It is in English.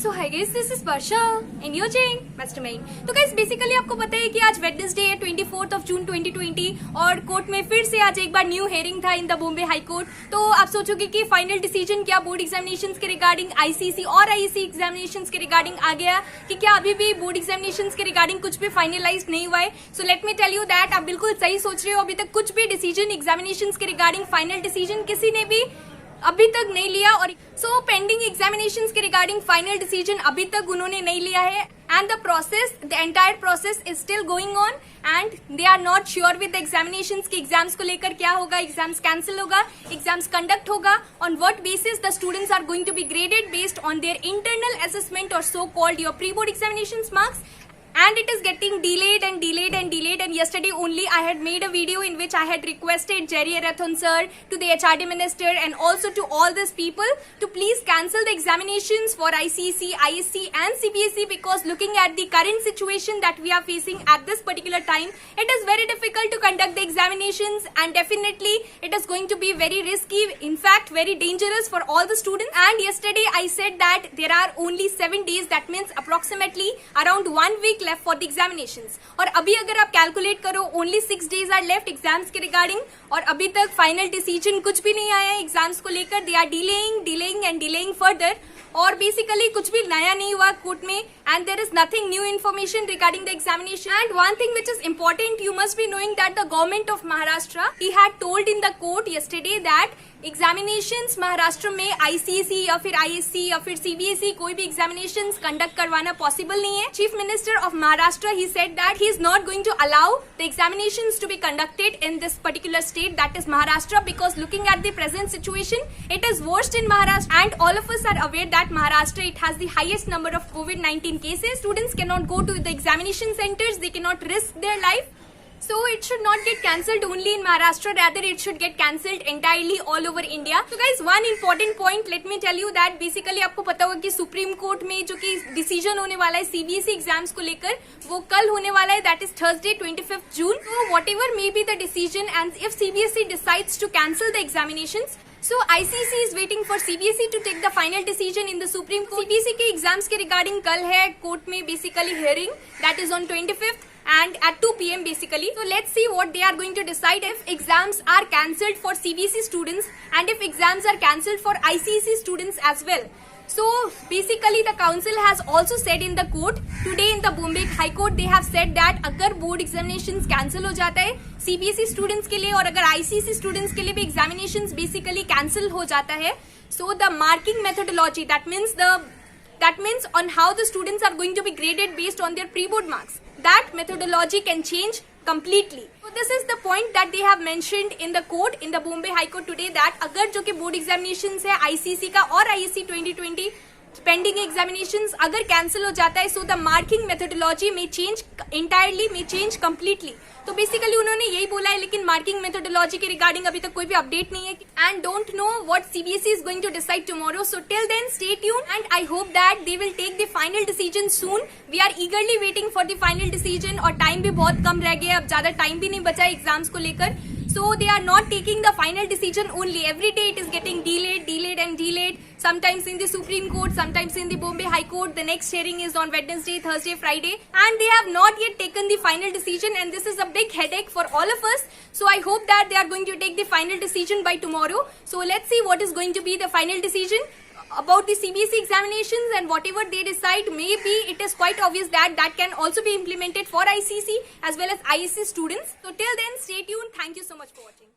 So hi guys, this is Varsha and यू चेंग mastermind. तो गाइस बेसिकली आपको पता है कि आज वेडनेसडे है 24 जून 2020 और कोर्ट में फिर से आज एक बार न्यू हेयरिंग था in the Bombay high court. तो आप सोचोगे कि फाइनल डिसीजन क्या बोर्ड एग्जामिनेशंस के रिगार्डिंग आईसीसी और आईएससी एग्जामिनेशंस के रिगार्डिंग आ गया कि क्या अभी भी बोर्ड एग्जामिनेशंस के रिगार्डिंग कुछ भी फाइनलाइज नहीं हुआ है। So let me tell you that आप बिल्कुल सही सोच रहे हो। अभी तक कुछ भी डिसीजन एग्जामिनेशंस के रिगार्डिंग फाइनल डिसीजन किसी ने भी अभी तक नहीं लिया और सो पेंडिंग एग्जामिनेशंस के रिगार्डिंग फाइनल डिसीजन अभी तक उन्होंने नहीं लिया है and the entire process is still going on and they are not sure with the examinations की एग्जाम्स को लेकर क्या होगा, एग्जाम्स कैंसिल होगा, एग्जाम्स कंडक्ट होगा, on what basis the students are going to be graded based on their internal assessment और so called your pre board examinations marks. And it is getting delayed and delayed and delayed, and yesterday only I had made a video in which I had requested Jerry Arathon sir, to the HRD minister and also to all these people to please cancel the examinations for ICC, ISC and CBSE because looking at the current situation that we are facing at this particular time, it is very difficult to conduct the examinations and definitely it is going to be very risky, in fact very dangerous for all the students. And yesterday I said that there are only 7 days, that means approximately around 1 week left for the examinations. और अभी अगर आप calculate करो only 6 days are left exams के regarding और अभी तक final decision कुछ भी नहीं आया है एग्जाम्स को लेकर. They are delaying and delaying further और बेसिकली कुछ भी नया नहीं हुआ कोर्ट में and there is nothing new information regarding the examination. And one thing which is important, you must be knowing that the government of Maharashtra he had told in the court yesterday that examinations Maharashtra में ICSE या फिर ISC या फिर CBSE कोई भी examinations conduct करवाना possible नहीं है. Chief minister of Maharashtra he said that he is not going to allow the examinations to be conducted in this particular state, that is Maharashtra, because looking at the present situation it is worst in Maharashtra and all of us are aware that Maharashtra it has the highest number of COVID-19 cases. Students cannot go to the examination centers, they cannot risk their life. So it should not get cancelled only in Maharashtra, rather it should get cancelled entirely all over India. So guys, one important point, let me tell you that basically आपको पता होगा कि supreme court में जो कि decision होने वाला है सीबीएसई एग्जाम्स को लेकर वो कल होने वाला है, that is Thursday 25 June. So whatever may be the decision and if CBSE decides to cancel the examinations, so ICC is waiting for CBSE to take the final decision in the Supreme Court. CBSE के exams के regarding कल है court में basically hearing, that is on 25th and at 2 p.m. basically. So let's see what they are going to decide if exams are cancelled for CBSE students and if exams are cancelled for ICSE students as well. So basically the council has also said in the court today in the Bombay High Court, they have said that अगर board examinations cancel हो जाता है CBSE students के लिए और अगर ICSE students के लिए भी examinations basically cancel हो जाता है, so the marking methodology, that means on how the students are going to be graded based on their pre-board marks, that methodology can change completely. So this is the point that they have mentioned in the court, in the Bombay High Court today, that अगर जो कि board examinations है ICC का और ISC 2020 pending examinations अगर cancel हो जाता है, सो द मार्किंग मेथोडोलॉजी में चेंज इंटायरली, में चेंज कंप्लीटली. तो बेसिकली उन्होंने यही बोला है, लेकिन मार्किंग मेथोडोलॉजी के रिगार्डिंग अभी तक कोई भी अपडेट नहीं है and don't know what CBSE is going to decide tomorrow. So till then stay tuned and I hope that they will take the final decision soon. We are eagerly waiting for the final decision और time भी बहुत कम रह गया, अब ज्यादा time भी नहीं बचा एग्जाम्स को लेकर. So they are not taking the final decision only. Every day it is getting delayed and delayed. Sometimes in the Supreme Court, sometimes in the Bombay High Court. The next hearing is on Wednesday, Thursday, Friday. And they have not yet taken the final decision and this is a big headache for all of us. So I hope that they are going to take the final decision by tomorrow. So let's see what is going to be the final decision about the CBSE examinations and whatever they decide. Maybe it is quite obvious that that can also be implemented for ICC as well as ISC students. So till then, stay tuned. Thank you so much for watching.